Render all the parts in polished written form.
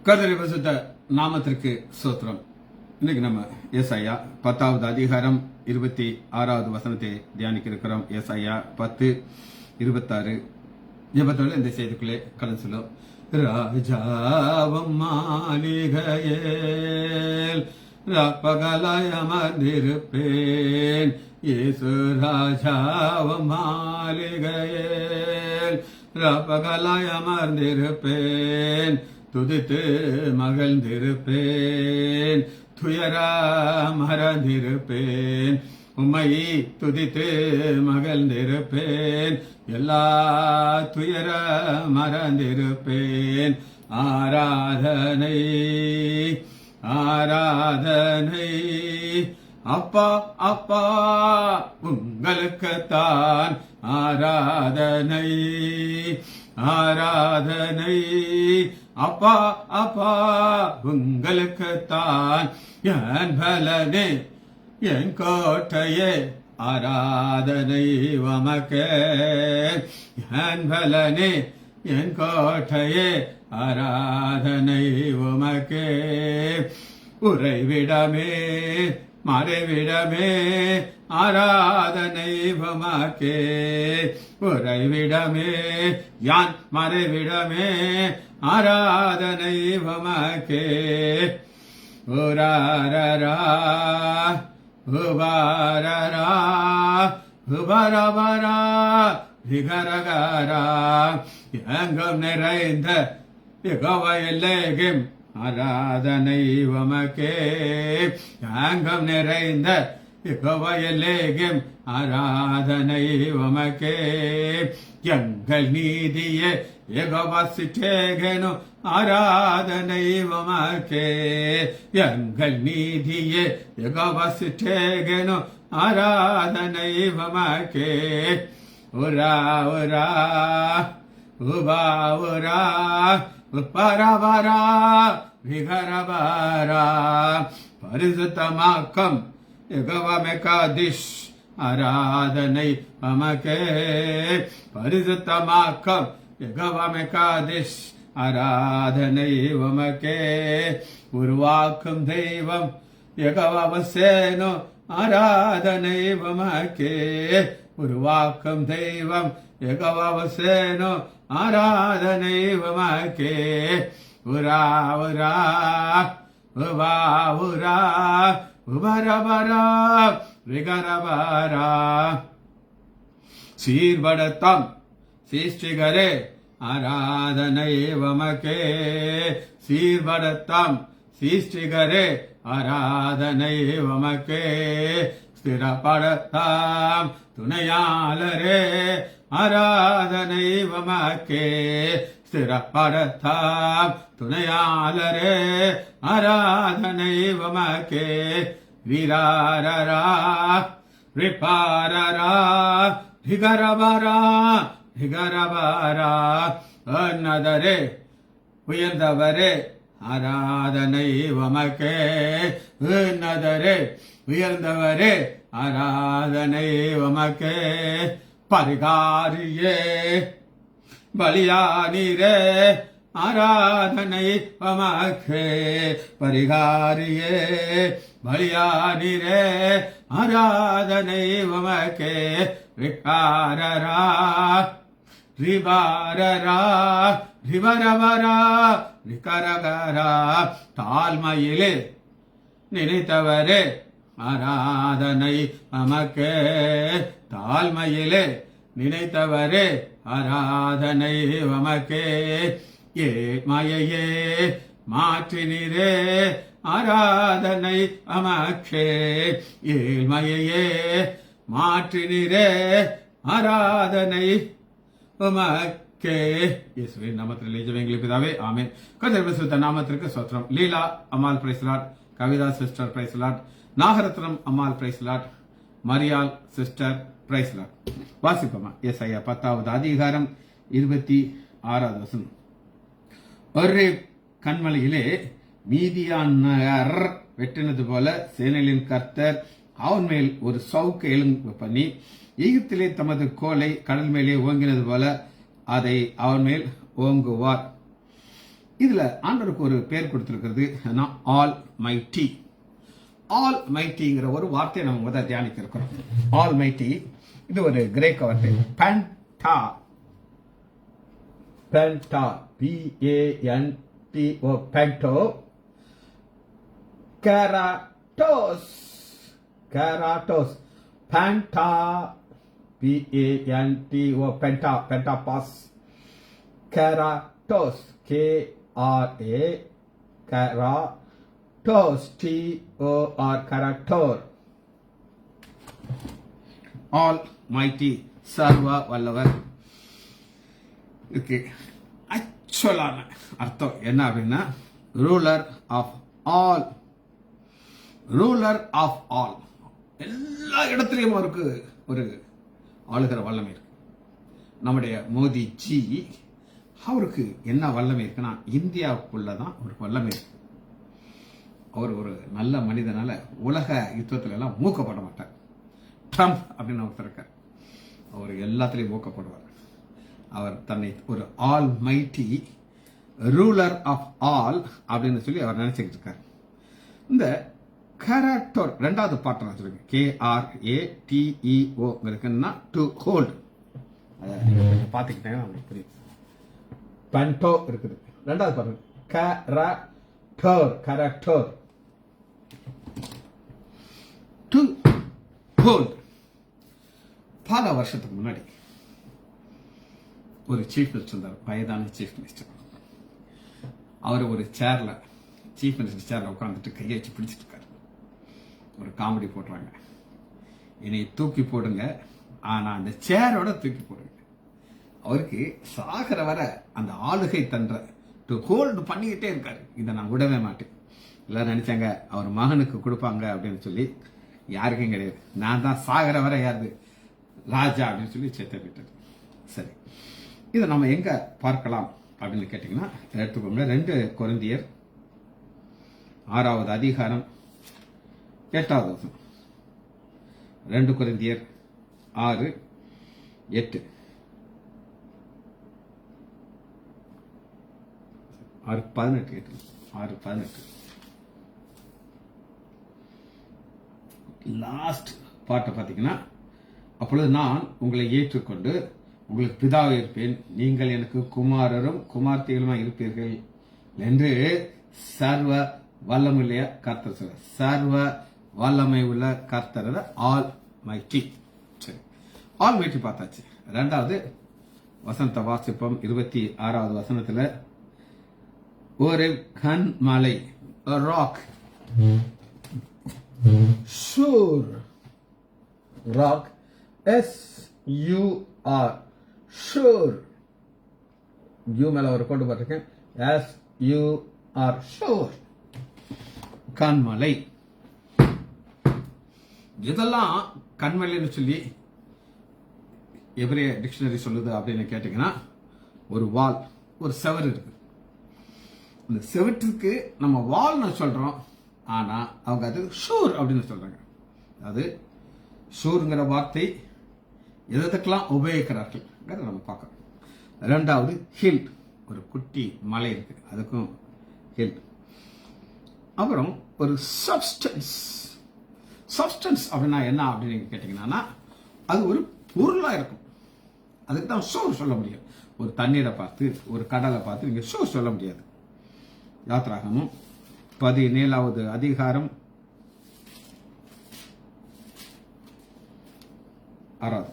கர்த்தருடைய பரிசுத்த நாமத்திற்கு ஸ்தோத்திரம். இன்னைக்கு நம்ம ஏசாயா 10வது அதிகாரம் 26வது வசனத்தை தியானிக்க இருக்கிறோம். ஏசாயா 10:26 ஜெபத்தோடு இந்த செய்திக்குள்ளே கடந்து செல்லும். ராஜாவம் மாளிகையில் பகலாய் அமர்ந்திருப்பேன். இயேசு ராஜாவம் மாளிகையில் பகலாய் அமர்ந்திருப்பேன். துதித்து மகிழ்ந்திருப்பேன். துயரா மறந்திருப்பேன். உம்மை துதித்து மகிழ்ந்திருப்பேன். எல்லா துயர மறந்திருப்பேன். ஆராதனை ஆராதனை அப்பா அப்பா உங்களுக்குத்தான் ஆராதனை ஆராதனை அப்பா அப்பா உங்களுக்குத்தான் என் பலனே என் கோட்டையே ஆராதனை உமக்கே. என் பலனே என் கோட்டையே ஆராதனை உமக்கே. உறைவிடமே மறைவிடமே ஆராதனை உமக்கே. உறைவிடமே யான் மறைவிடமே ஆராதனை உமக்கே. உராரரா உபாரரா உபரபரா விகரகரா எங்கும் நிறைந்த யெகோவா எல்லேகும் ஆராதனை உமக்கே. எங்கும் நிறைந்த யெகோவா எல்லேகும் ஆராதனை உமக்கே. எங்கள் நீதியே யெகோவா சிற்றேகனு ஆராதனை உமக்கே. எங்கள் நீதியே யெகோவா சிற்றேகனு ஆராதனை உமக்கே. உரா உரா உபா உரா உப்பரவரா விகரவரா பரிசுத்தமாக்கம் யெகோவா மெகாதிஷ் ஆராதனை உமக்கே. பரிசுத்தமாக்கம் யெகோவா மெகாதிஷ் ஆராதனை உமக்கே. உருவாக்கும் தெய்வம் யெகோவா வசேனோ ஆராதனை உமக்கே. உருவாக்கும் தெய்வம் யெகோவா வசேனோ ஆராதனை உமக்கே. உரா உரா உவா உரா உபரபரா விகரபரா சீர்படுத்தம் சிருஷ்டிகரே ஆராதனை உமக்கே. சீர்படுத்தம் சிருஷ்டிகரே ஆராதனை உமக்கே. ஸ்திரப்படுத்தாம் துணையாளரே ஆராதனை உமக்கே. ஸ்திரப்படுத்தாம் துணையாளரே ஆராதனை உமக்கே. விராரரா ரிபாரரா விகரபரா விகரபரா உன்னதரே உயர்ந்தவரே ஆராதனை உமக்கே. உன்னதரே உயர்ந்தவரே ஆராதனை உமக்கே. பரிகாரியே பலியானீரே ஆராதனை உமக்கே. பரிகாரியே பலியானீரே ஆராதனை உமக்கே. விகாரரா ரிபாரரா ரிவரவரா விகரகரா தாழ்மையிலே நினைத்தவரே ஆராதனை உமக்கே. தாழ்மையிலே நினைத்தவரே ஆராதனை உமக்கே. ஏழ்மையையே மாற்றினீரே ஆராதனை உமக்கே. ஏழ்மையையே மாற்றினீரே ஆராதனை உமக்கே. இயேசுவின் நாமத்தில் ஜெபங்களை பிதாவே ஆமென். கர்த்தருடைய பரிசுத்த நாமத்திற்கு ஸ்தோத்திரம். Leela Ammal praise Lord. Kavitha sister praise Lord. Nagaratnam Ammal praise Lord. Mariyal sister praise Lord. வாசிப்போமா. ஏசாயா 10வது அதிகாரம் 26வது வசனம். ஒரு கண்மலையிலே மீதியானர் வெட்டினது போல சேனைகளின் கர்த்தர் அவன் மேல் ஒரு சவுக்கு எழும்பு பண்ணி எகிப்திலே தமது கோலை கடல் மேலே ஓங்கினது போல அதை அவன் மேல் ஓங்குவார். இதுல ஆண்டவருக்கு ஒரு பேர் கொடுத்திருக்கிறது ஆல் மைட்டி. ஆல் மைட்டிங்கிற ஒரு வார்த்தையை நம்ம முதல் தியானிக்க இருக்கிறோம். ஆல் மைட்டி இது ஒரு கிரேக்க வார்த்தை. பென்டா, பென்டா, PANTO, பென்டோ. கராட்டோஸ், கராட்டோஸ், பென்டா, PANTO, பென்டா, பென்டாபாஸ். கராட்டோஸ், KRA, கராட்டோஸ், TOR, கராட்டோர். ஆல் மைட்டி, சர்வ வல்லவர். இதுக்கு ஆக்சுவலான அர்த்தம் என்ன அப்படின்னா ruler of all, ruler of all. எல்லா இடத்துலையும் அவருக்கு ஒரு ஆளுகிற வல்லமை இருக்கு. நம்முடைய மோடிஜி அவருக்கு என்ன வல்லமை இருக்குன்னா இந்தியாவுக்குள்ளதான் அவருக்கு வல்லமை இருக்கு. அவர் ஒரு நல்ல மனிதனால உலக யுத்தத்துல எல்லாம் மூக்கப்பட மாட்டார். ட்ரம்ப் அப்படின்னு ஒருத்தர் இருக்கார், அவர் எல்லாத்திலையும் மூக்கப்படுவார். அவர் தன்னை ஒரு almighty ruler of all அப்படின்னு சொல்லி அவர் நினைச்சுக்கிட்டு இருக்கார். இந்த கராட்டோர் ரெண்டாவது பாட்டு நான் சொல்லுங்க, KRATEO இருக்குன்னா டு ஹோல்ட். அதை பார்த்துக்கிட்டேன்னா உங்களுக்கு புரியும். பென்டோ இருக்குது. ரெண்டாவது பாட்டு கராட்டோர், கராட்டோர் டு ஹோல்ட். பல வருஷத்துக்கு முன்னாடி ஒரு சீஃப் மினிஸ்டர் இருந்தார், வயதான சீஃப் மினிஸ்டர். அவர் ஒரு சேர்ல, சீஃப் மினிஸ்டர் சேர்ல உட்காந்துட்டு கையை வச்சு பிடிச்சிட்டு இருக்காரு. ஒரு காமெடி போடுறாங்க, என்னை தூக்கி போடுங்க, ஆனா அந்த சேரோட தூக்கி போடுங்க. அவருக்கு சாகர வர அந்த ஆளுகை தன்ற ஹோல்டு பண்ணிக்கிட்டே இருக்காரு. இதை நான் விடவே மாட்டேன். எல்லாரும் நினைச்சாங்க அவர் மகனுக்கு கொடுப்பாங்க அப்படின்னு சொல்லி, யாருக்கும் கிடையாது. நான் தான் சாகர வர யாரு ராஜா அப்படின்னு சொல்லி சேர்த்த போயிட்டாரு. சரி, இதை நம்ம எங்க பார்க்கலாம் அப்படின்னு கேட்டீங்கன்னா எடுத்துக்கோங்க. 2 கொரிந்தியர் 6வது அதிகாரம் 8வது வசனம். 2 கொரிந்தியர் 6:8. 6:18. லாஸ்ட் பாட்டை பார்த்தீங்கன்னா, அப்பொழுது நான் உங்களை ஏற்றுக்கொண்டு உங்களுக்கு பிதாவை இருப்பேன், நீங்கள் எனக்கு குமாரரும் குமார்த்திகளுமா இருப்பீர்கள் என்று சர்வ வல்லமையுள்ள கர்த்தர் சொல்ற. சர்வ வல்லமை உள்ள கர்த்தர் ஆல் மைட்டி. சரி, ஆல் மைட்டி பார்த்தாச்சு. 2வது வசனத்தை வாசிப்போம். 26வது வசனத்துல ஒரு கன்மலை, ராக், ஷூர், ராக், SUR, ஷூர். யூ மேல ஒரு கொண்டு போட்டிருக்கேன், SUR, ஷூர். கண்மலை. இதெல்லாம் கண்மலைன்னு சொல்லி எபிரேய டிக்ஷனரி சொல்லுது அப்படின்னு கேட்டீங்கன்னா, ஒரு வால், ஒரு செவர் இருக்கு. இந்த செவற்றுக்கு நம்ம வால்னு சொல்றோம், ஆனா அவங்க அது ஷூர் அப்படின்னு சொல்றாங்க. அது ஷூருங்கிற வார்த்தை எதற்கெல்லாம் உபயோகிக்கிறார்கள் நம்ம பார்க்கணும். 2வது ஹில், ஒரு குட்டி மலை இருக்கு, அதுக்கும் ஹில். அப்புறம் ஒரு சப்ஸ்டன்ஸ். சப்ஸ்டன்ஸ் அப்படின்னா என்ன அப்படின்னு கேட்டீங்கன்னா, அது ஒரு பொருளா இருக்கும். அதுக்கு தான் ஷோர் சொல்ல முடியும். ஒரு தண்ணீரை பார்த்து, ஒரு கடலை பார்த்து நீங்க ஷோர் சொல்ல முடியாது. யாத்ராகமும் 17வது அதிகாரம் 6வது.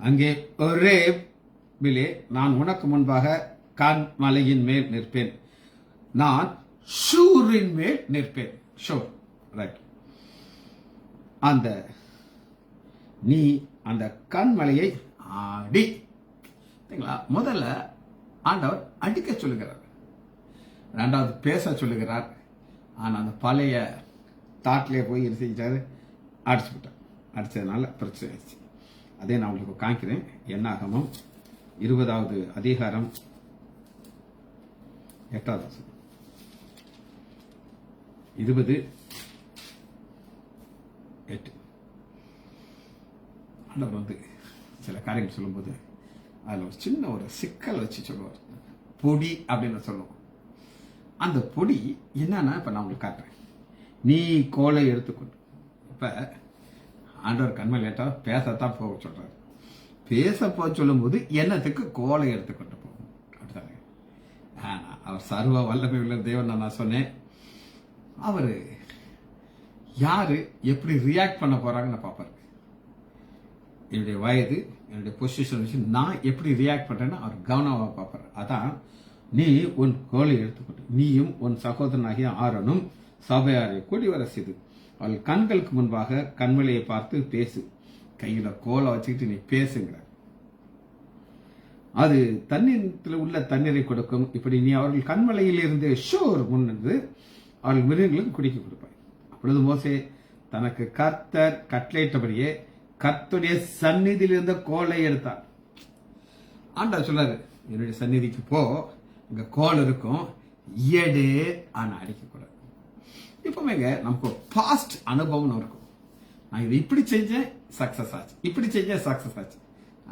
அங்கே ஒரேபிலே நான் உனக்கு முன்பாக கன்மலையின் மேல் நிற்பேன், நான் ஷூரின் மேல் நிற்பேன். Sure, right. அந்த நீ அந்த கண்மலையை ஆடி. முதல்ல ஆண்டவர் அடிக்க சொல்லுகிறார், 2வது பேச சொல்லுகிறார். ஆனா அந்த பழைய தாட்டிலே போய் என்ன செஞ்சாரு, அடிச்சு விட்டார். அடிச்சதுனால பிரச்சனை ஆயிடுச்சு. அதே நான் உங்களுக்கு காமிக்கிறேன். என்னாகமம் 20வது அதிகாரம் 8வது வசனம். 20:8. ஆண்டவர் சில காரியங்கள் சொல்லும்போது அதில் ஒரு சின்ன ஒரு சிக்கல் வச்சு சொல்லுவார். பொடி அப்படின்னு சொல்லுவோம். அந்த பொடி என்னன்னா இப்ப நான் உங்களுக்கு காட்டுறேன். நீ கோலை எடுத்துக்கொண்டு இப்ப ஆண்டவர் கண்மை லேட்டா பேசத்தான் போக சொல்றாரு. பேச போக சொல்லும் போது என்னத்துக்கு கோலை எடுத்துக்கொண்டு போகும் அப்படித்தானே. ஆனா அவர் சர்வ வல்லமை உள்ள தேவன் நான் சொன்னேன். அவரு யாரு எப்படி ரியாக்ட் பண்ண போறாங்கன்னு பாப்பாரு. என்னுடைய வயது, என்னுடைய பொசிஷன் வச்சு நான் எப்படி ரியாக்ட் பண்றேன்னு அவர் கவனமாக பார்ப்பாரு. அதான் நீ உன் கோலை எடுத்துக்கொண்டு நீயும் உன் சகோதரனாகிய ஆரோனும் சபையாரை கூடி வர செய்து அவள் கண்களுக்கு முன்பாக கண்மலையை பார்த்து பேசு. கையில கோலை வச்சுக்கிட்டு நீ பேசுங்கிற. அது தண்ணீரத்தில் உள்ள தண்ணீரை கொடுக்கும். இப்படி நீ அவர்கள் கண்மலையில் இருந்து ஷோர் முன்னிருந்து அவர்கள் மிருகங்களுக்கு குடிக்க கொடுப்பாய். அப்பொழுது மோசே தனக்கு கர்த்தர் கட்டளையிட்டபடியே கர்த்தருடைய சந்நிதியில் இருந்த கோலை எடுத்தார். ஆண்டவர் சொல்லாரு, என்னுடைய சந்நிதிக்கு போ, இங்க கோல் இருக்கும், எடு, ஆனா அடிக்கக்கூடாது. இப்பவுமேங்க நமக்கு பாஸ்ட் அனுபவம் இருக்கும். நான் இதை இப்படி செஞ்சேன், சக்சஸ் ஆச்சு, இப்படி செஞ்சேன், சக்சஸ் ஆச்சு.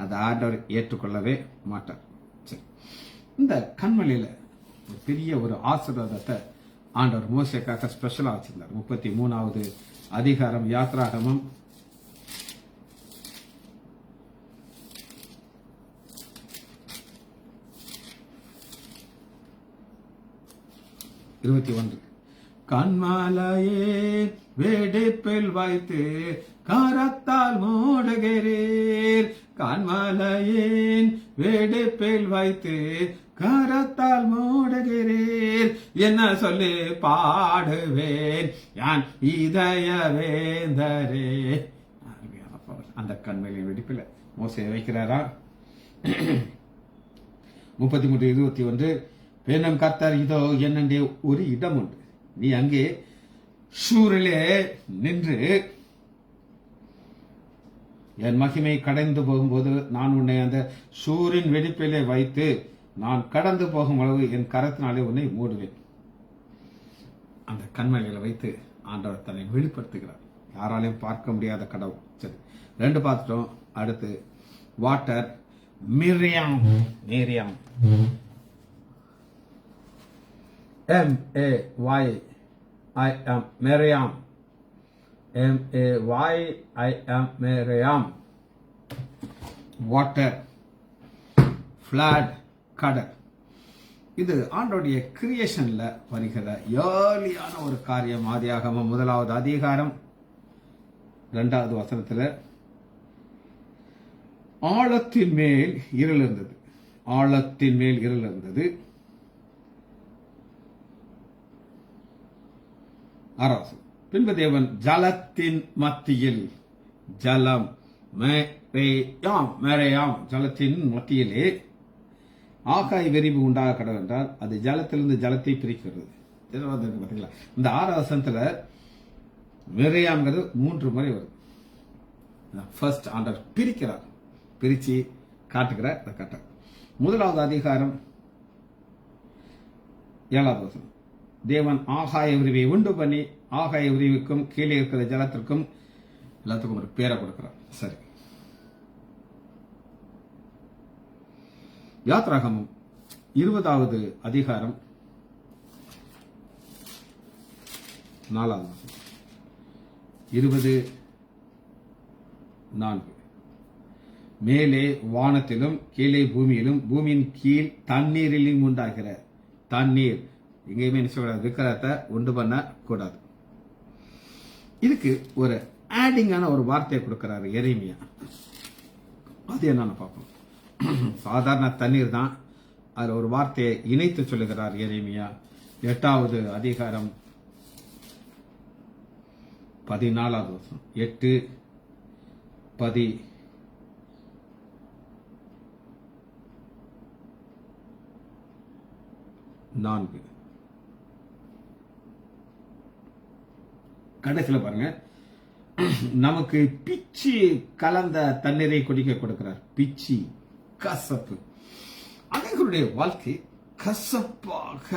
அதை ஆண்டவர் ஏற்றுக்கொள்ளவே மாட்டார். சரி, இந்த கண்மலையில ஒரு பெரிய ஒரு ஆசீர்வாதத்தை ஆண்டவர் மோசேக்காக ஸ்பெஷலா வச்சிருந்தார். 33வது அதிகாரம் யாத்ராகமம் 21. கண்மலையே வெடிப்பில் வைத்து கரத்தால் மூடுகிறீர். கண்மலையின் வெடிப்பில் வைத்து கரத்தால் மூடுகிறீர். என்ன சொல்லி பாடுவேன் யான் இதய வேந்தரே. அந்த கண்மலையின் வெடிப்பில் மோசே வைக்கிறாரா. 33:21 வேணும் கர்த்தர் இதோ என்னுடைய ஒரு இடம் உண்டு, நீ அங்கே ஷூரிலே நின்று என் மகிமை கடந்து போகும்போது நான் உன்னை அந்த ஷூரின் வெடிப்பிலே வைத்து நான் கடந்து போகும் அளவு என் கரத்தினாலே உன்னை மூடுவேன். அந்த கண்மலைகளை வைத்து ஆண்டவர் தன்னை வெளிப்படுத்துகிறார். யாராலையும் பார்க்க முடியாத கடவுள். சரி, 2 பார்த்துட்டோம். அடுத்து water Miriam. Miriam M-A-Y-I-M Miriam. M-A-Y-I-M Miriam. Water, flood, கடல். இது ஆண்டோடைய கிரியேஷன்ல வருகிற ஏர்லியான ஒரு காரியம். ஆதியாகமம் 1வது அதிகாரம் 2வது வசனத்துல ஆழத்தின் மேல் இருள் இருந்தது. ஆழத்தின் மேல் இருள் இருந்தது. 6. பின்பு தேவன் ஜலத்தின் மத்தியில், ஜலம் மேரேயாம், ஜலத்தின் மத்தியிலே ஆகாய விரிவு உண்டாக கடவுள் என்றால் அது ஜலத்திலிருந்து ஜலத்தை பிரிக்கிறது. பாத்தீங்களா, இந்த 6வது வசனத்துல மேரேயாம்ங்கிறது 3 முறை வருது. ஃபர்ஸ்ட் ஆண்டவர் பிரிக்கிறார், பிரிச்சு காட்டுகிற கட்ட. 1வது அதிகாரம் 7வது வசனம், தேவன் ஆகாய விரிவை உண்டு பண்ணி ஆகாய விரிவுக்கும் கீழே இருக்கிற ஜலத்திற்கும் எல்லாத்துக்கும் ஒரு பேரை கொடுக்கிறார். சரி, யாத்ராகமம் 20வது அதிகாரம் 4வது வசனம், 20:4 மேலே வானத்திலும் கீழே பூமியிலும் பூமியின் கீழ் தண்ணீரிலும் உண்டாகிற தண்ணீர் எங்கேயுமே விக்கிரகத்தை உண்டு பண்ண கூடாது. இதுக்கு ஒரு ஆடிங்கான ஒரு வார்த்தையை கொடுக்கிறாரு எரேமியா. அது என்னன்னு பார்ப்போம். சாதாரண தண்ணீர் தான், அதுல ஒரு வார்த்தையை இணைத்து சொல்லுகிறார் எரேமியா. 8வது அதிகாரம் 14வது வசனம், 8:14 கடைசியில் பாருங்க, நமக்கு பிச்சி கலந்த தண்ணீரை குடிக்க கொடுக்கிறார். பிச்சி, கசப்பு. அனைவருடைய வாழ்க்கை கசப்பாக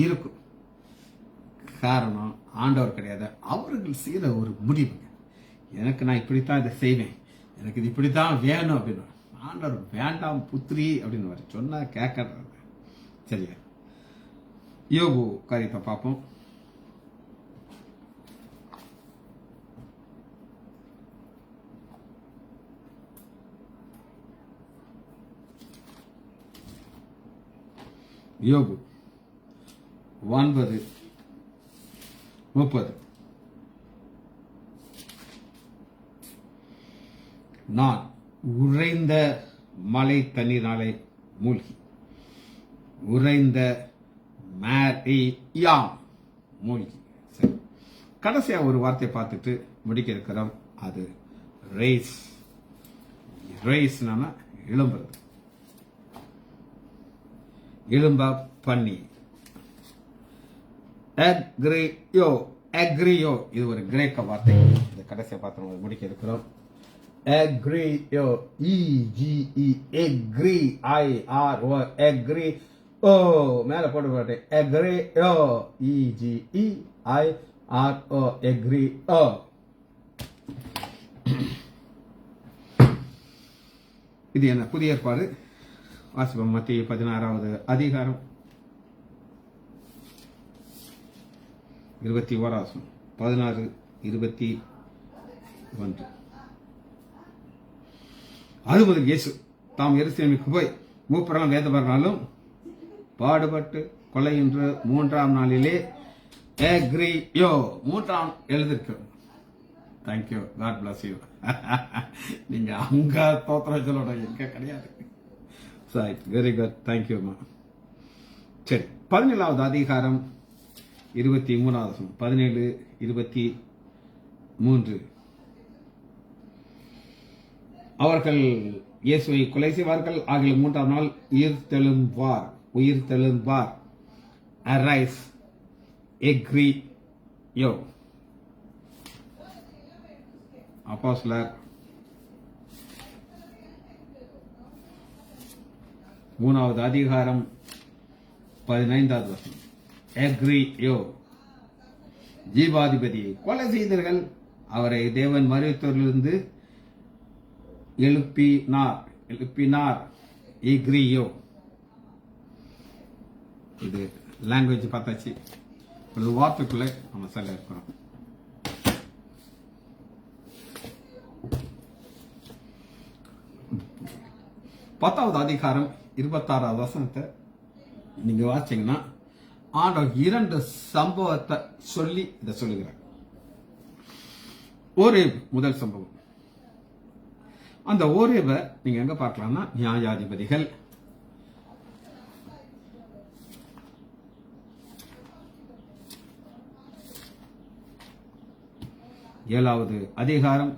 இருக்கும். காரணம் ஆண்டவர் கிடையாது, அவர்கள் செய்யற ஒரு முடிவு. எனக்கு நான் இப்படித்தான் இதை செய்வேன், எனக்கு இது இப்படித்தான் வேணும் அப்படின்னு. ஆண்டவர் வேண்டாம் புத்திரி அப்படின்னு சொன்னா கேட்கறது. சரியா, யோபு காரியத்தை பார்ப்போம். யோபு 9:30. நான் உறைந்த மழை தண்ணீராலே மூழ்கி உறைந்த மூழ்கி. சரி, கடைசியா ஒரு வார்த்தை பார்த்துட்டு முடிக்க இருக்கிறோம். அது ரேஸ். ரேஸ்னா எழும்புறது, எழும்ப பண்ணி. அக்ரியோ இது ஒரு கிரேக்க வார்த்தை. இந்த கடைசியை பார்த்து முடிக்க இருக்கிறோம். அக்ரியோ, எக்ரி, IRO, அக்ரி ஓ மேல போட்டு பாட்டு. அக்ரியோ, EGEIRO, அக்ரி ஓ. இது என்ன? புதிய ஏற்பாடு. வாசிப்போம். மத்திய 16வது அதிகாரம் 21 16 21. அது முதல் இயேசு தாம் எருசலேமுக்கு போய் மூப்பரெல்லாம் வேதபாரனாலும் பாடுபட்டு கொலையின்ற 3ஆம் நாளிலே அக்ரியோ 3ஆம் எழுதிருக்கிறோம். Thank you, God bless you. நீங்க அங்க தோத்திரம் சொல்லோட எங்க கிடையாது. வெரி குட், தேங்க்யூமா. சரி, 17வது அதிகாரம் 23 17 23. அவர்கள் இயேசுவை கொலை செய்வார்கள், ஆகிய 3ஆம் நாள் உயிர் தெழும்பார். அரைஸ் எக்ரியோ. அப்போஸ்தலர் 3வது அதிகாரம் 15வது வசனம். எக்ரியோ. ஜீவாதிபதியை கொலை செய்தீர்கள், அவரை தேவன் மரித்தோரிலிருந்து எழுப்பினார். எக்ரியோ. இது லாங்குவேஜ் பார்த்தாச்சு. ஒரு வார்த்தைக்குள்ள நம்ம சொல்ல இருக்கிறோம். பத்தாவது அதிகாரம் 26வது வசனத்தை நீங்க வாசிச்சீங்கன்னா ஆண்டவர் 2 சம்பவத்தை சொல்லி இதை சொல்லுகிறார். ஓரேப் முதல் சம்பவம். அந்த ஓரேபை நீங்க எங்க பார்க்கலாம்னா நியாயாதிபதிகள் 7வது அதிகாரம்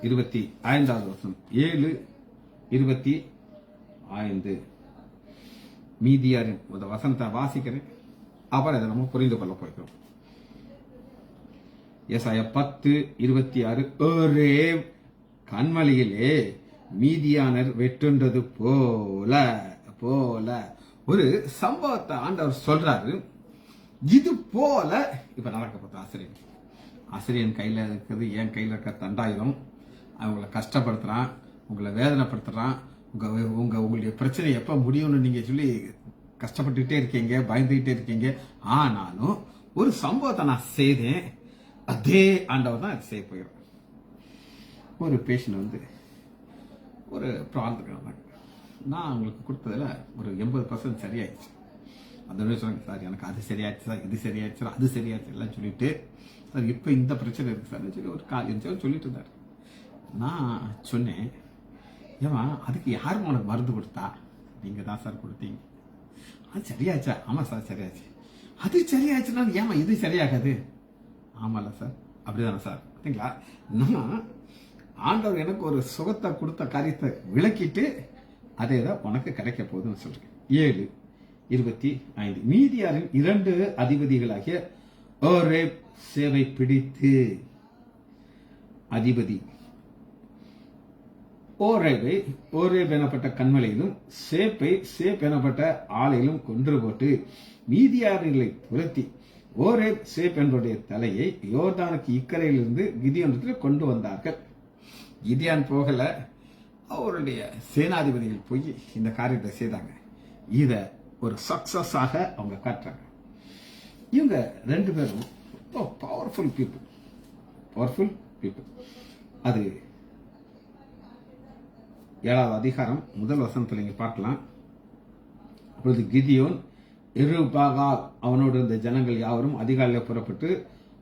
25வது வசனம். 7:25. மீதியாரின் ஒரு வசனத்தை வாசிக்கிறேன், அப்புறம் இதை நம்ம புரிந்து கொள்ள போகிறோம். ஏசாயா 10:26. ஒரே கண்மலையிலே மீதியானர் வெட்டுன்றது போல ஒரு சம்பவத்தை ஆண்டவர் சொல்றாரு. இது போல இப்ப நடக்க போகுது. ஆசிரியன் கையில இருக்கிறது, என் கையில இருக்கிற தண்டாயுதம். அவங்களை கஷ்டப்படுத்துறான், உங்களை வேதனைப்படுத்துறான். உங்களுடைய பிரச்சனை எப்ப முடியும்னு நீங்க சொல்லி கஷ்டப்பட்டுட்டே இருக்கீங்க, பயந்துகிட்டே இருக்கீங்க. ஆனாலும் ஒரு சம்பவத்தை நான் செய்தேன், அதே ஆண்டவர் தான் செய்ய போயிடும். ஒரு பேஷண்ட் ஒரு ப்ராப்ளம் நான் உங்களுக்கு கொடுத்ததுல ஒரு 80% சரியாயிடுச்சு. அந்த சொன்னாங்க, சார் எனக்கு அது சரியாயிடுச்சு சார், இது சரியாயிடுச்சு, அது சரியாயிடுச்சு எல்லாம் சொல்லிட்டு, சார் இப்போ இந்த பிரச்சனை இருக்கு சார் சொல்லி ஒரு கால் சொல்லிட்டு இருந்தார். நான் சொன்னேன், ஏமா அதுக்கு யாரும் உனக்கு மருந்து கொடுத்தா? நீங்க தான் சார் கொடுத்தீங்க. அது சரியாச்சா? ஆமா சார் சரியாச்சு. அது சரியாச்சுன்னா ஏமா இது சரியாகாது? ஆமால சார், அப்படிதானே சார்? பார்த்தீங்களா, நான் ஆண்டவர் எனக்கு ஒரு சுகத்தை கொடுத்த காரியத்தை விளக்கிட்டு அதே தான் உனக்கு கிடைக்க போகுதுன்னு சொல்றேன். 7:25. மீதியாரின் 2 அதிபதிகளாகிய ஓரேப் சேவை பிடித்து அதிபதி ஓரேப் எனப்பட்ட கண்மலையிலும் சேப் எனப்பட்ட ஆலையிலும் கொன்று போட்டு மீதியாரிகளை துரத்தி ஓரேப் சேப் என்பவருடைய தலையை யோர்தானுக்கு இக்கரையிலிருந்து கிதியோனிடத்தில் கொண்டு வந்தார்கள். கிதியான் போகல, அவருடைய சேனாதிபதிகள் போய் இந்த காரியத்தை செய்தாங்க. இத ஒரு சக்சஸாக அவங்க காட்டுறாங்க. இவங்க ரெண்டு பேரும் பவர்ஃபுல் பீப்புள். அது 7வது அதிகாரம் 1 வசனத்தில் நீங்க பார்க்கலாம். அப்பொழுது கிதியோன் எருபாகால் அவனோடு இருந்த ஜனங்கள் யாவரும் அதிகாலையில் புறப்பட்டு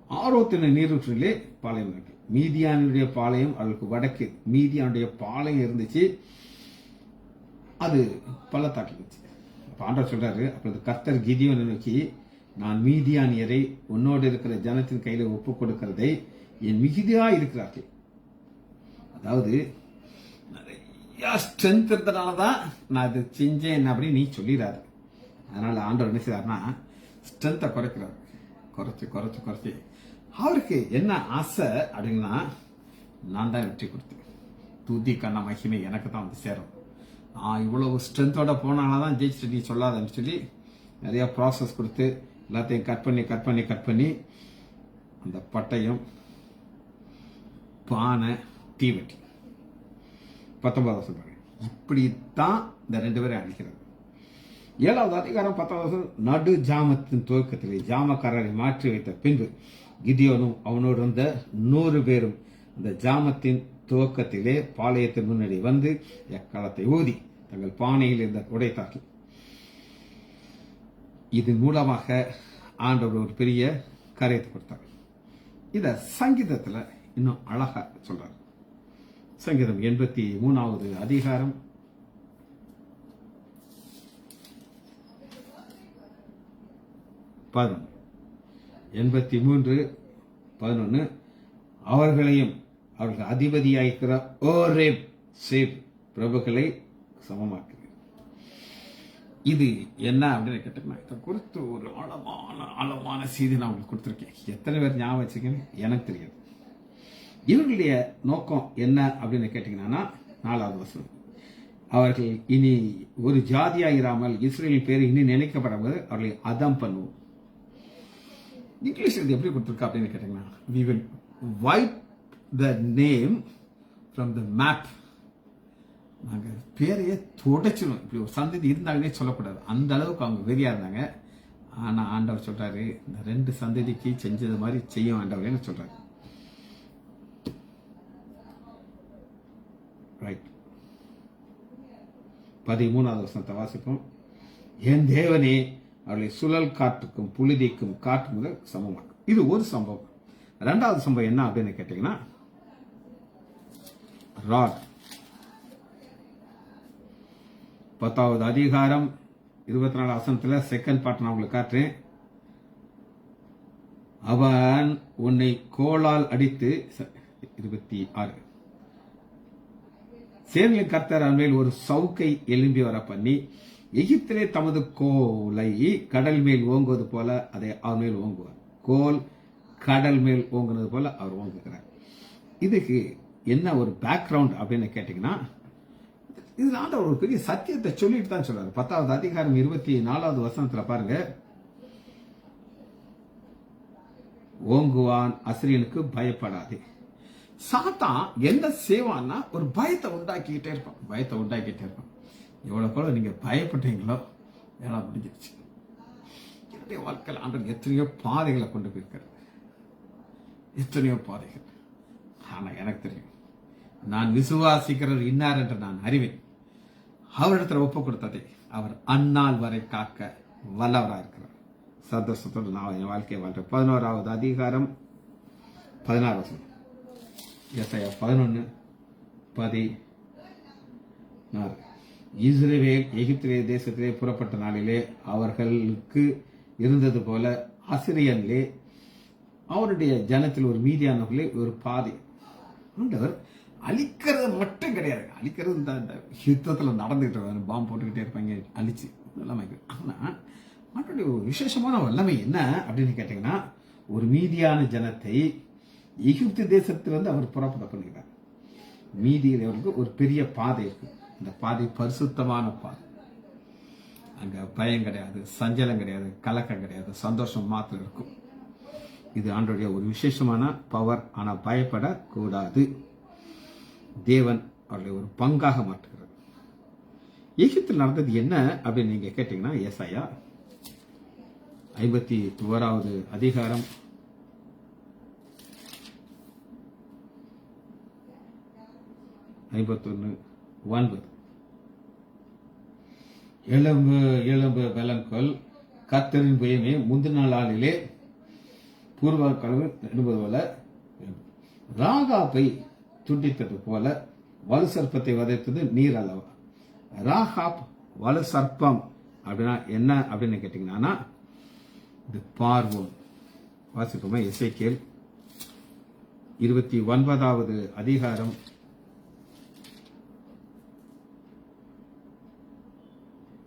ஆரோத்தின நீரூற்றிலே பாளையம் இருக்கு. மீதியானுடைய பாளையம் அவளுக்கு வடக்கு மீதியானுடைய பாளையம் இருந்துச்சு. அது பள்ளத்தாக்கு இருந்துச்சு. ஆண்டவர் சொல்றாரு, அப்பொழுது கர்த்தர் கிதியோனை நோக்கி, நான் மீதியானியரை உன்னோடு இருக்கிற ஜனத்தின் கையில ஒப்புக் கொடுக்கிறதை என் மிகுதியா இருக்கிறார்கள். அதாவது நிறைய ஸ்ட்ரென்த் இருந்தனாலதான் நான் இது செஞ்சேன் அப்படின்னு நீ சொல்லிடாரு. அதனால ஆண்டவர் என்ன செய்யறாருன்னா ஸ்ட்ரென்த்தை குறைக்கிறாரு. குறைச்சு அவருக்கு என்ன ஆசை அப்படின்னா, நான் தான் வெற்றி கொடுத்தேன், துதிக்கான மகிமை எனக்கு தான் வந்து சேரும், நான் இவ்வளவு ஸ்ட்ரென்த்தோட போனால்தான் ஜெயிச்சுட்டு நீ சொல்லாதன்னு சொல்லி நிறைய ப்ராசஸ் கொடுத்து எல்லாத்தையும் கட் பண்ணி அந்த பட்டயம் பானை தீவெட்டி 19 சொல்றாங்க. இப்படித்தான் இந்த 2 பேரை அடிக்கிறது. 7வது அதிகாரம் 10வது நடு ஜாமத்தின் துவக்கத்திலே ஜாமக்காரரை மாற்றி வைத்த பின்பு கிதியோனும் அவனோடு இருந்த 100 பேரும் அந்த ஜாமத்தின் துவக்கத்திலே பாளையத்தின் முன்னாடி வந்து எக்காலத்தை ஊதி தங்கள் பானையில் இருந்த உடைத்தார்கள். இது மூலமாக ஆண்டவர் ஒரு பெரிய காரியத்தை கொடுத்தார். இத சங்கீதத்துல இன்னும் அழகா சொல்றார். சங்கீதம் 83வது அதிகாரம் 83:11 அவர்களையும் அவர்கள் அதிபதியாயிருக்கிற ஓரேப் சேப் பிரபுக்களை சமமாக்குது. இது என்ன அப்படின்னு கேட்டோம்னா, இதை குறித்து ஒரு ஆழமான செய்தி நான் உங்களுக்கு கொடுத்துருக்கேன். எத்தனை பேர் ஞாபகம் வச்சுக்கன்னு எனக்கு தெரியாது. இவர்களுடைய நோக்கம் என்ன அப்படின்னு கேட்டீங்கன்னா, 4வது வசனம், அவர்கள் இனி ஒரு ஜாதியாயிராமல் இஸ்ரேல் பேர் இனி நினைக்கப்படாமல் அவர்களை அதம் பண்ணுவோம். இங்கிலீஷ் இது எப்படி கொடுத்துருக்கா அப்படின்னு கேட்டீங்கன்னா, we will wipe the name from the map. நாங்கள் பேரையே தொடச்சிடும். இப்படி ஒரு சந்ததி இருந்தாங்கன்னே சொல்லக்கூடாது. அந்த அளவுக்கு அவங்க வெறியா இருந்தாங்க. ஆனா ஆண்டவர் சொல்றாரு, இந்த 2 சந்ததிக்கு செஞ்சது மாதிரி செய்யும் ஆண்டவரேன்னு சொல்றாரு. ரைட். 13வது வசனத்தை வாசிப்போம். என் தேவனே அவர்களை சுழல் காற்றுக்கும் புழுதிக்கும் காற்று முதல் சமமாக்கும். இது ஒரு சம்பவம். 2வது சம்பவம் என்ன அப்படின்னு கேட்டீங்கன்னா, ராட் 10வது அதிகாரம் 24 வசனத்துல செகண்ட் பார்ட் நான் உங்களுக்கு காட்டுறேன். அவன் உன்னை கோலால் அடித்து 26 சேனையின் கர்த்தர் அவன் ஒரு சவுக்கை எழும்பி வர பண்ணி எகிப்திலே தமது கோலை கடல் மேல் ஓங்குவது போல அதை அவர் மேல் ஓங்குவார். கோல் கடல் மேல் ஓங்குனது போல அவர் ஓங்குகிறார். இதுக்கு என்ன ஒரு பேக்ரவுண்ட் அப்படின்னு கேட்டீங்கன்னா, இதுல ஆண்டவர் ஒரு பெரிய சத்தியத்தை சொல்லிட்டு தான் சொல்றாரு. 10வது அதிகாரம் 24வது வசனத்துல பாருங்க, ஓங்குவான் அசிரியனுக்கு பயப்படாது. சாத்தான் என்ன செய்வான்னா ஒரு பயத்தை உண்டாக்கிட்டே இருப்பான். எவ்வளவு போல நீங்க பயப்பட்டீங்களோ வேலை முடிஞ்சிருச்சு. என்னுடைய வாழ்க்கையில் ஆண்டவர் எத்தனையோ பாதைகளை கொண்டு போயிருக்காரு, எத்தனையோ பாதைகள். ஆனா எனக்கு தெரியும், நான் விசுவாசிக்கிறவர் இன்னார் என்று நான் அறிவேன். அவரிடத்துல ஒப்பு கொடுத்ததை அவர் அந்நாள் வரை காக்க வல்லவராக இருக்கிறார். சந்தோஷத்தோடு நான் என் வாழ்க்கையை வாழ்றேன். 11வது அதிகாரம் 16 வசனம். ஏசாயா 11:14 இஸ்ரவேல் எகிப்திலே தேசத்திலே புறப்பட்ட நாளிலே அவர்களுக்கு இருந்தது போல அசிரியனிலே அவருடைய ஜனத்தில் ஒரு மீதியானவர்களே ஒரு பாதை. ஆண்டவர் அழிக்கிறது மட்டும் கிடையாது. அழிக்கிறது இந்த யுத்தத்தில் நடந்துகிட்டு இருக்காங்க, பாம்பு போட்டுக்கிட்டே இருப்பாங்க, அழிச்சு எல்லாமே. ஆனா அவருடைய ஒரு விசேஷமான வல்லமை என்ன அப்படின்னு கேட்டீங்கன்னா, ஒரு மீதியான ஜனத்தை எகிப்து தேசத்திலிருந்து அவர் புறப்பட பண்ணுகிறார். மீதியில் அவருக்கு ஒரு பெரிய பாதை இருக்கு. இந்த பாதை பரிசுத்தமான பாதை. அங்க பயம் கிடையாது, சஞ்சலம் கிடையாது, கலக்கம் கிடையாது, சந்தோஷம் மாத்திரம் இருக்கும். இது ஆண்டவருடைய ஒரு விசேஷமான பவர். ஆனா பயப்படக்கூடாது. தேவன் அவர்களை ஒரு பங்காக மாற்றுகிறார். எகிப்தில் நடந்தது என்ன அப்படின்னு நீங்க கேட்டீங்கன்னா, ஏசாயா 51வது அதிகாரம் 51:9. எழும்பு எழும்பு பலன்கொள், கர்த்தரின் புயமே முந்தின நாளிலே பூர்வ கனவு என்பது போல, ராகாப்பை துண்டித்தது போல வலு சர்ப்பத்தை வதைத்தது நீர் அல்லவா. ராகாப் வலு சர்ப்பம் அப்படின்னா என்ன அப்படின்னு கேட்டீங்கன்னா, இது பார்வோன். வாசிப்போமா, எசேக்கியேல் 29வது அதிகாரம்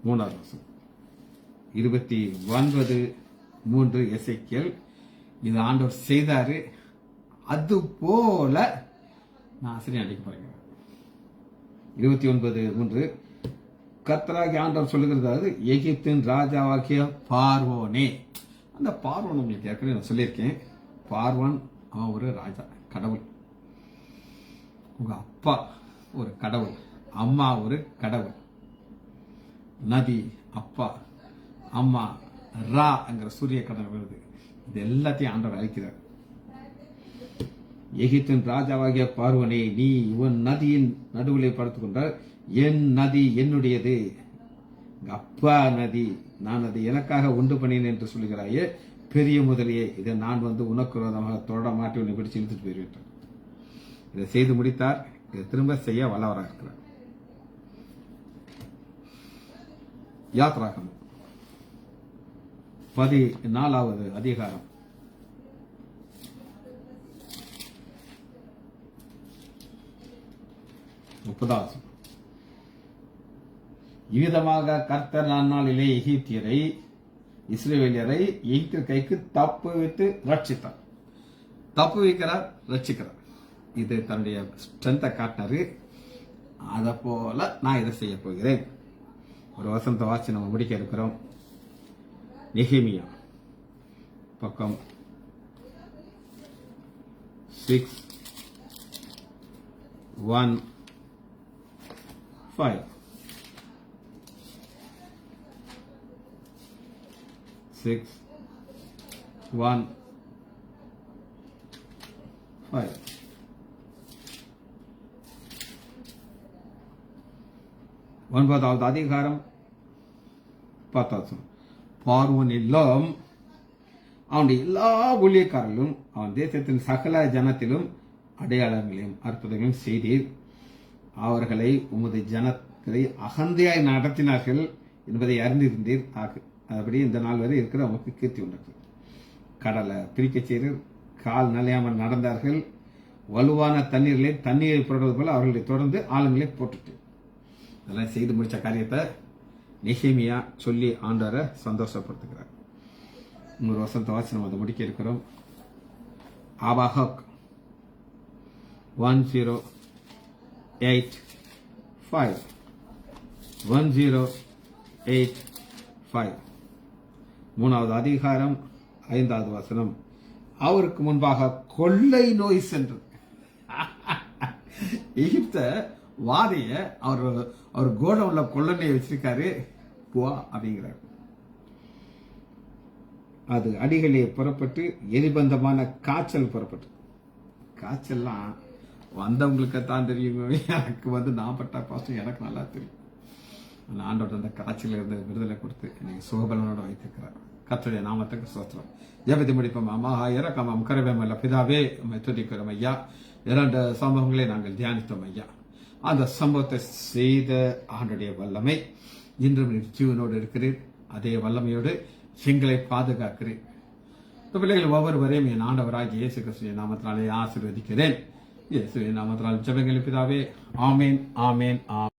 3வது வசனம். 29:3 எசேக்கியேல். இது ஆண்டவர் செய்தாரு, அது போல நான் ஆசிரியர் அடிக்க போறேன். 29:3 கர்த்தராகிய ஆண்டவர் சொல்லுகிறது, எகிப்தின் ராஜாவாகிய பார்வோனே. அந்த பார்வோன் உங்களுக்கு ஏற்கனவே நான் சொல்லியிருக்கேன். பார்வோன் அவன் ஒரு ராஜா, கடவுள். உங்க அப்பா ஒரு கடவுள், அம்மா ஒரு கடவுள். நதி அப்பா, அம்மா, ரா என்கிற சூரிய கடவுள் வருது. இது எல்லாத்தையும் ஆண்டவர் அழைக்கிறார். எகிப்தின் ராஜாவாகிய பார்வனே, நீ உன் நதியின் நடுவிலே படுத்துக் கொண்டால் என் நதி என்னுடையது, அப்பா நதி, நான் அதை எனக்காக உண்டு பண்ணினேன் என்று சொல்லுகிறாயே, பெரிய முதலியே, இதை நான் உனக்கு விரோதமாக தொட மாட்டி உன்னை பிடிச்சு இழுத்துட்டு போய்விட்டார். இதை செய்து முடித்தார். இதை திரும்ப செய்ய வல்லவராக இருக்கிறார். யாத்ராகமம் 14வது அதிகாரம் 30. இவ்விதமாக கர்த்தர் நாளிலே எகிப்தியரை, இஸ்ரவேலியரை எகிப்தியர் கைக்கு தப்புவித்து ரட்சித்தார். தப்பு வைக்கிறார், ரட்சிக்கிறார். இது தன்னுடைய ஸ்ட்ரென்த்தை காட்டினாரு. அதை போல நான் இதை செய்ய போகிறேன். ஒரு வசனத்தை வாசி நம்ம முடிக்க இருக்கிறோம். நெகேமியா பக்கம் 6:1-5. 6:1-5. ஒன்பதாவது அதிகாரம் 10. பார்வோன் எல்லாம் அவனுடைய எல்லா ஊழியக்காரர்களும் அவன் தேசத்தின் சகல ஜனத்திலும் அடையாளங்களையும் அற்புதங்களையும் செய்தீர். அவர்களை உமது ஜனத்தை அகந்தையாய் நடத்தினார்கள் என்பதை அறிந்திருந்தீர். அப்படி இந்த நாள் வரை இருக்கிற அவங்களுக்கு கீர்த்தி உண்டாக்கு. கடலை பிரிக்க செய்தீர், கால் நலையாமல் நடந்தார்கள். வலுவான தண்ணீர்களை தண்ணீரை போடுவது போல அவர்களை தொடர்ந்து ஆளுங்களை போட்டுட்டு, இதெல்லாம் செய்து முடிச்ச காரியத்தை நெகேமியா சொல்லி ஆண்டவரை சந்தோஷப்படுத்துகிறார். இன்னொரு வசனத்தை வாசி நம்ம அதை முடிக்க இருக்கிறோம். ஆபாகக் 10:8-5. 10:8-5. 3வது அதிகாரம் 5வது வசனம். அவருக்கு முன்பாக கொள்ளை நோய் சென்றது. எகிப்த வாதைய அவர் கோடவுன்ல கொள்ளை வச்சிருக்காரு, போ அப்படிங்கிறார். அது அடிகளே புறப்பட்டு எரிபந்தமான காய்ச்சல் புறப்பட்டு. காய்ச்சல்லாம் வந்தவங்களுக்கு தான் தெரியும். எனக்கு நான் பட்ட கஷ்டம் எனக்கு நல்லா தெரியும். ஆண்டோட அந்த காய்ச்சல் இருந்து விடுதலை கொடுத்து இன்னைக்கு சுகபலனோட வைத்திருக்கிறார். கர்த்தருடைய நாமத்துக்கு ஸ்தோத்திரம். ஜெபத்தை முடிப்போம். அம்மா இறக்காம கரவேமல்ல பிதாவே, உம்மை துதிக்கிறோம் ஐயா. 2 சம்பவங்களை நாங்கள் தியானித்தோம் ஐயா. அந்த சம்பவத்தை செய்த ஆண்டுடைய வல்லமை இன்றும் ஜீவனோடு இருக்கிறேன். அதே வல்லமையோடு எங்களை பாதுகாக்கிறேன். பிள்ளைகள் ஒவ்வொருவரையும் என் ஆண்டவராகிய இயேசு கிறிஸ்துவின் நாமத்தினாலே ஆசீர்வதிக்கிறேன். இயேசுவின் நாமத்தினால் ஜெபங்கள் பிதாவே. ஆமேன், ஆமேன், ஆமேன்.